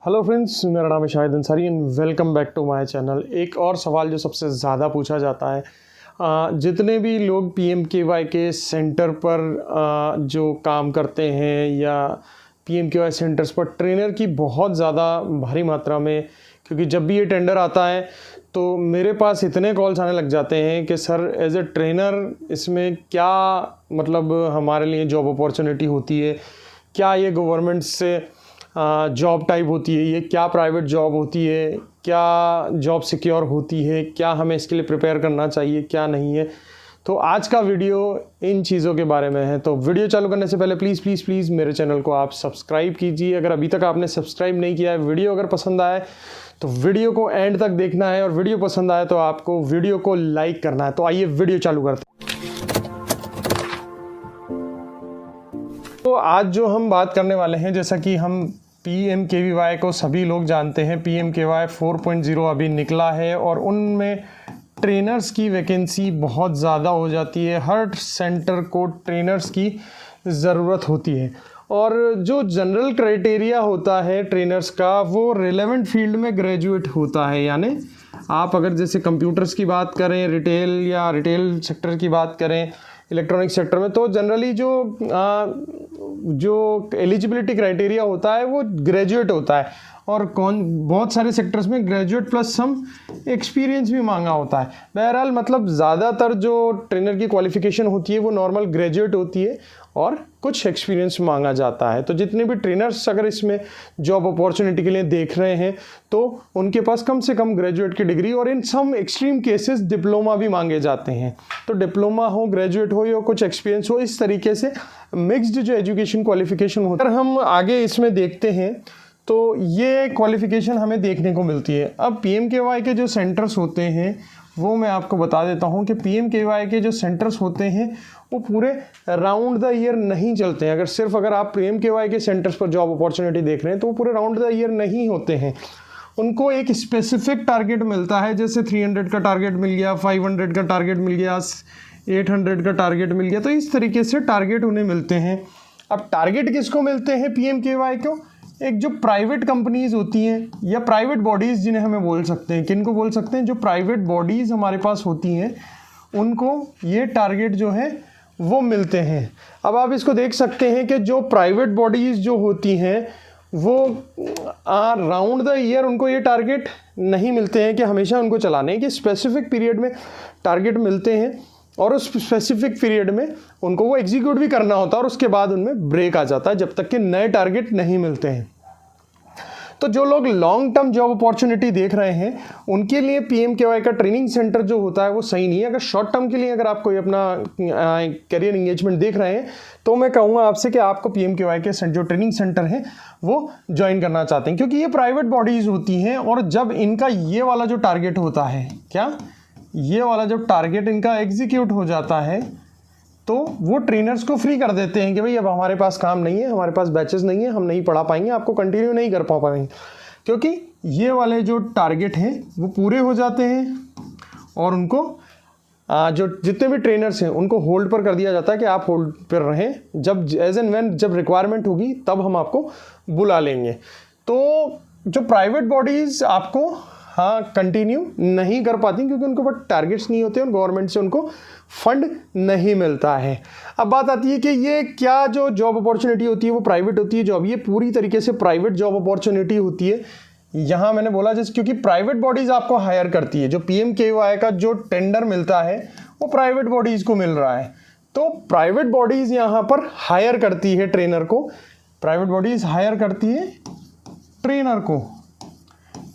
Hello friends, मेरा नाम है Shahid Ansari and welcome back to my channel. एक और सवाल जो सबसे ज़्यादा पूछा जाता है, जितने भी लोग PMKY के सेंटर पर जो काम करते हैं या PMKY सेंटर्स पर ट्रेनर की बहुत ज़्यादा भारी मात्रा में, क्योंकि जब भी ये टेंडर आता है तो मेरे पास इतने कॉल्स आने लग जाते हैं कि सर एज ए ट्रेनर इसमें क्या मतलब हमारे लिए जॉब अपॉर्चुनिटी होती है, क्या ये गवर्नमेंट से जॉब टाइप होती है, ये क्या प्राइवेट जॉब होती है, क्या जॉब सिक्योर होती है, क्या हमें इसके लिए प्रिपेयर करना चाहिए, क्या नहीं है। तो आज का वीडियो इन चीज़ों के बारे में है। तो वीडियो चालू करने से पहले प्लीज़ मेरे चैनल को आप सब्सक्राइब कीजिए। अगर अभी तक आपने सब्सक्राइब नहीं किया है, वीडियो अगर पसंद आए तो वीडियो को एंड तक देखना है, और वीडियो पसंद आए तो आपको वीडियो को लाइक करना है। तो आइए वीडियो चालू करते हैं। तो आज जो हम बात करने वाले हैं, जैसा कि हम PMKVY को सभी लोग जानते हैं, PMKY 4.0 अभी निकला है और उनमें ट्रेनर्स की वैकेंसी बहुत ज़्यादा हो जाती है। हर सेंटर को ट्रेनर्स की ज़रूरत होती है, और जो जनरल क्राइटेरिया होता है ट्रेनर्स का, वो रिलेवेंट फील्ड में ग्रेजुएट होता है। यानी आप अगर जैसे कंप्यूटर्स की बात करें, रिटेल सेक्टर की बात करें, इलेक्ट्रॉनिक सेक्टर में, तो जनरली जो एलिजिबिलिटी क्राइटेरिया होता है वो ग्रेजुएट होता है, और बहुत सारे सेक्टर्स में ग्रेजुएट प्लस सम एक्सपीरियंस भी मांगा होता है। बहरहाल मतलब ज़्यादातर जो ट्रेनर की क्वालिफ़िकेशन होती है वो नॉर्मल ग्रेजुएट होती है और कुछ एक्सपीरियंस मांगा जाता है। तो जितने भी ट्रेनर्स अगर इसमें जॉब अपॉर्चुनिटी के लिए देख रहे हैं तो उनके पास कम से कम ग्रेजुएट की डिग्री, और इन सम एक्सट्रीम केसेस डिप्लोमा भी मांगे जाते हैं। तो डिप्लोमा हो, ग्रेजुएट हो या कुछ एक्सपीरियंस हो, इस तरीके से मिक्स्ड जो एजुकेशन क्वालिफिकेशन होता है। अगर हम आगे इसमें देखते हैं तो ये क्वालिफिकेशन हमें देखने को मिलती है। अब PMKY के जो सेंटर्स होते हैं वो मैं आपको बता देता हूँ कि PMKY के जो सेंटर्स होते हैं वो पूरे राउंड द ईयर नहीं चलते हैं। अगर आप PMKY के सेंटर्स पर जॉब अपॉर्चुनिटी देख रहे हैं तो वो पूरे राउंड द ईयर नहीं होते हैं। उनको एक स्पेसिफिक टारगेट मिलता है, जैसे 300 का टारगेट मिल गया, 500 का टारगेट मिल गया, 800 का टारगेट मिल गया। तो इस तरीके से टारगेट उन्हें मिलते हैं। अब टारगेट किसको मिलते हैं PMKY को? एक जो प्राइवेट कंपनीज होती हैं या प्राइवेट बॉडीज़ जिन्हें हमें बोल सकते हैं, किनको बोल सकते हैं? जो प्राइवेट बॉडीज़ हमारे पास होती हैं उनको ये टारगेट जो है वो मिलते हैं। अब आप इसको देख सकते हैं कि जो प्राइवेट बॉडीज़ जो होती हैं वो राउंड द ईयर उनको ये टारगेट नहीं मिलते हैं कि हमेशा उनको चलाने हैं, कि स्पेसिफिक पीरियड में टारगेट मिलते हैं और उस स्पेसिफिक पीरियड में उनको वो एग्जीक्यूट भी करना होता है, और उसके बाद उनमें ब्रेक आ जाता है जब तक कि नए टारगेट नहीं मिलते हैं। तो जो लोग लॉन्ग टर्म जॉब अपॉर्चुनिटी देख रहे हैं उनके लिए PMKY का ट्रेनिंग सेंटर जो होता है वो सही नहीं है। अगर शॉर्ट टर्म के लिए अगर आप कोई अपना करियर इंगेजमेंट देख रहे हैं तो मैं कहूँगा आपसे कि आपको PMKY के जो ट्रेनिंग सेंटर है वो ज्वाइन करना चाहते हैं, क्योंकि ये प्राइवेट बॉडीज़ होती हैं, और जब इनका ये वाला जो टारगेट होता है, क्या ये वाला जब टारगेट इनका एग्जीक्यूट हो जाता है तो वो ट्रेनर्स को फ्री कर देते हैं कि भाई अब हमारे पास काम नहीं है, हमारे पास बैचेस नहीं है, हम नहीं पढ़ा पाएंगे, आपको कंटिन्यू नहीं कर पाएंगे, क्योंकि ये वाले जो टारगेट हैं वो पूरे हो जाते हैं, और उनको जो जितने भी ट्रेनर्स हैं उनको होल्ड पर कर दिया जाता है कि आप होल्ड पर रहें, जब एज एंड व्हेन जब रिक्वायरमेंट होगी तब हम आपको बुला लेंगे। तो जो प्राइवेट बॉडीज़ आपको कंटिन्यू नहीं कर पाती क्योंकि उनको बट टारगेट्स नहीं होते और गवर्नमेंट से उनको फंड नहीं मिलता है। अब बात आती है कि ये क्या जो जॉब अपॉर्चुनिटी होती है वो प्राइवेट होती है जॉब, ये पूरी तरीके से प्राइवेट जॉब अपॉर्चुनिटी होती है। यहाँ मैंने बोला जैसे, क्योंकि प्राइवेट बॉडीज़ आपको हायर करती है, जो PMKY का जो टेंडर मिलता है वो प्राइवेट बॉडीज़ को मिल रहा है। तो प्राइवेट बॉडीज़ यहाँ पर हायर करती है ट्रेनर को, प्राइवेट बॉडीज़ हायर करती है ट्रेनर को,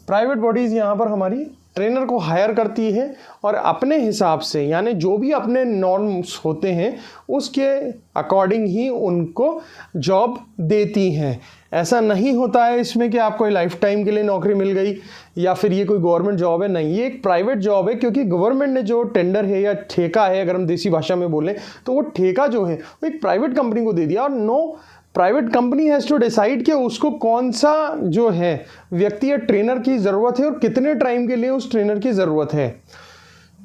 प्राइवेट बॉडीज़ यहाँ पर हमारी ट्रेनर को हायर करती है और अपने हिसाब से, यानी जो भी अपने नॉर्म्स होते हैं उसके अकॉर्डिंग ही उनको जॉब देती हैं। ऐसा नहीं होता है इसमें कि आपको लाइफ टाइम के लिए नौकरी मिल गई या फिर ये कोई गवर्नमेंट जॉब है, नहीं, ये एक प्राइवेट जॉब है, क्योंकि गवर्नमेंट ने जो टेंडर है या ठेका है, अगर हम देसी भाषा में बोलें तो वो ठेका जो है वो एक प्राइवेट कंपनी को दे दिया, और no private company has to decide कि उसको कौन सा जो है व्यक्ति या ट्रेनर की ज़रूरत है और कितने टाइम के लिए उस ट्रेनर की ज़रूरत है।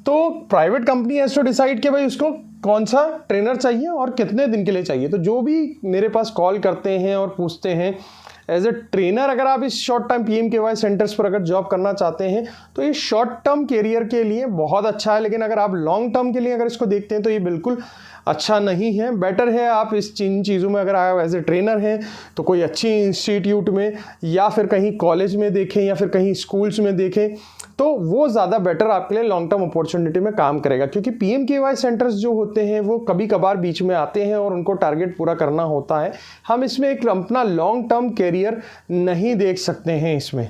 तो private company has to decide कि भाई उसको कौन सा ट्रेनर चाहिए और कितने दिन के लिए चाहिए। तो जो भी मेरे पास कॉल करते हैं और पूछते हैं एज ए ट्रेनर अगर आप इस शॉर्ट टर्म PMKY सेंटर्स पर अगर जॉब करना चाहते हैं तो ये शॉर्ट टर्म करियर के लिए बहुत अच्छा है, लेकिन अगर आप लॉन्ग टर्म के लिए अगर इसको देखते हैं तो ये बिल्कुल अच्छा नहीं है। बेटर है आप इन चीज़ों में अगर आप एज ए ट्रेनर हैं तो कोई अच्छी इंस्टीट्यूट में या फिर कहीं कॉलेज में देखें या फिर कहीं स्कूल्स में देखें, तो वो ज़्यादा बेटर आपके लिए लॉन्ग टर्म अपॉर्चुनिटी में काम करेगा। क्योंकि PMKY सेंटर्स जो होते हैं वो कभी कभार बीच में आते हैं और उनको टारगेट पूरा करना होता है। हम इसमें एक अपना लॉन्ग टर्म कैरियर नहीं देख सकते हैं इसमें।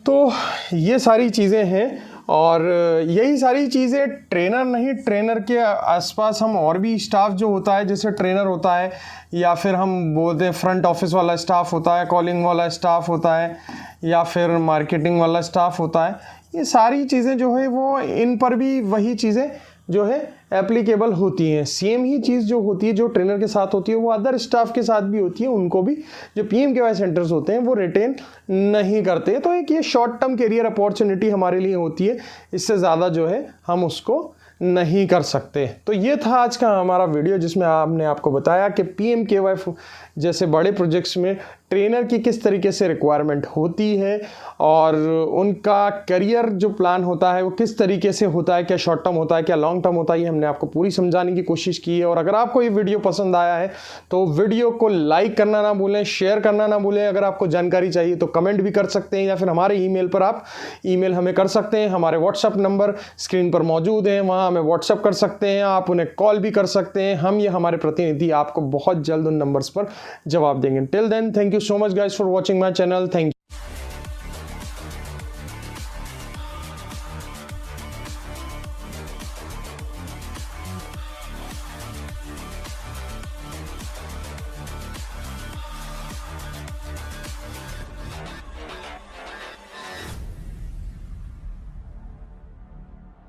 तो ये सारी चीज़ें हैं और यही सारी चीज़ें ट्रेनर नहीं, ट्रेनर के आसपास हम और भी स्टाफ जो होता है, जैसे ट्रेनर होता है या फिर हम बोलते हैं फ्रंट ऑफिस वाला स्टाफ होता है, कॉलिंग वाला स्टाफ होता है या फिर मार्केटिंग वाला स्टाफ होता है, ये सारी चीज़ें जो है वो इन पर भी वही चीज़ें जो है एप्लीकेबल होती हैं। सेम ही चीज़ जो होती है जो ट्रेनर के साथ होती है वो अदर स्टाफ के साथ भी होती है। उनको भी जो PMKY सेंटर्स होते हैं वो रिटेन नहीं करते। तो एक ये शॉर्ट टर्म करियर अपॉर्चुनिटी हमारे लिए होती है, इससे ज़्यादा जो है हम उसको नहीं कर सकते। तो ये था आज का हमारा वीडियो जिसमें हमने आपको बताया कि PMKY जैसे बड़े प्रोजेक्ट्स में ट्रेनर की किस तरीके से रिक्वायरमेंट होती है और उनका करियर जो प्लान होता है वो किस तरीके से होता है, क्या शॉर्ट टर्म होता है, क्या लॉन्ग टर्म होता है, ये हमने आपको पूरी समझाने की कोशिश की है। और अगर आपको ये वीडियो पसंद आया है तो वीडियो को लाइक करना ना भूलें, शेयर करना ना भूलें। अगर आपको जानकारी चाहिए तो कमेंट भी कर सकते हैं या फिर हमारे ईमेल पर आप ईमेल हमें कर सकते हैं। हमारे व्हाट्सअप नंबर स्क्रीन पर मौजूद हैं, वहाँ हमें व्हाट्सअप कर सकते हैं, आप उन्हें कॉल भी कर सकते हैं। हम ये हमारे प्रतिनिधि आपको बहुत जल्द उन नंबर्स पर जवाब देंगे। Till then, thank you so much guys for watching my channel. Thank you.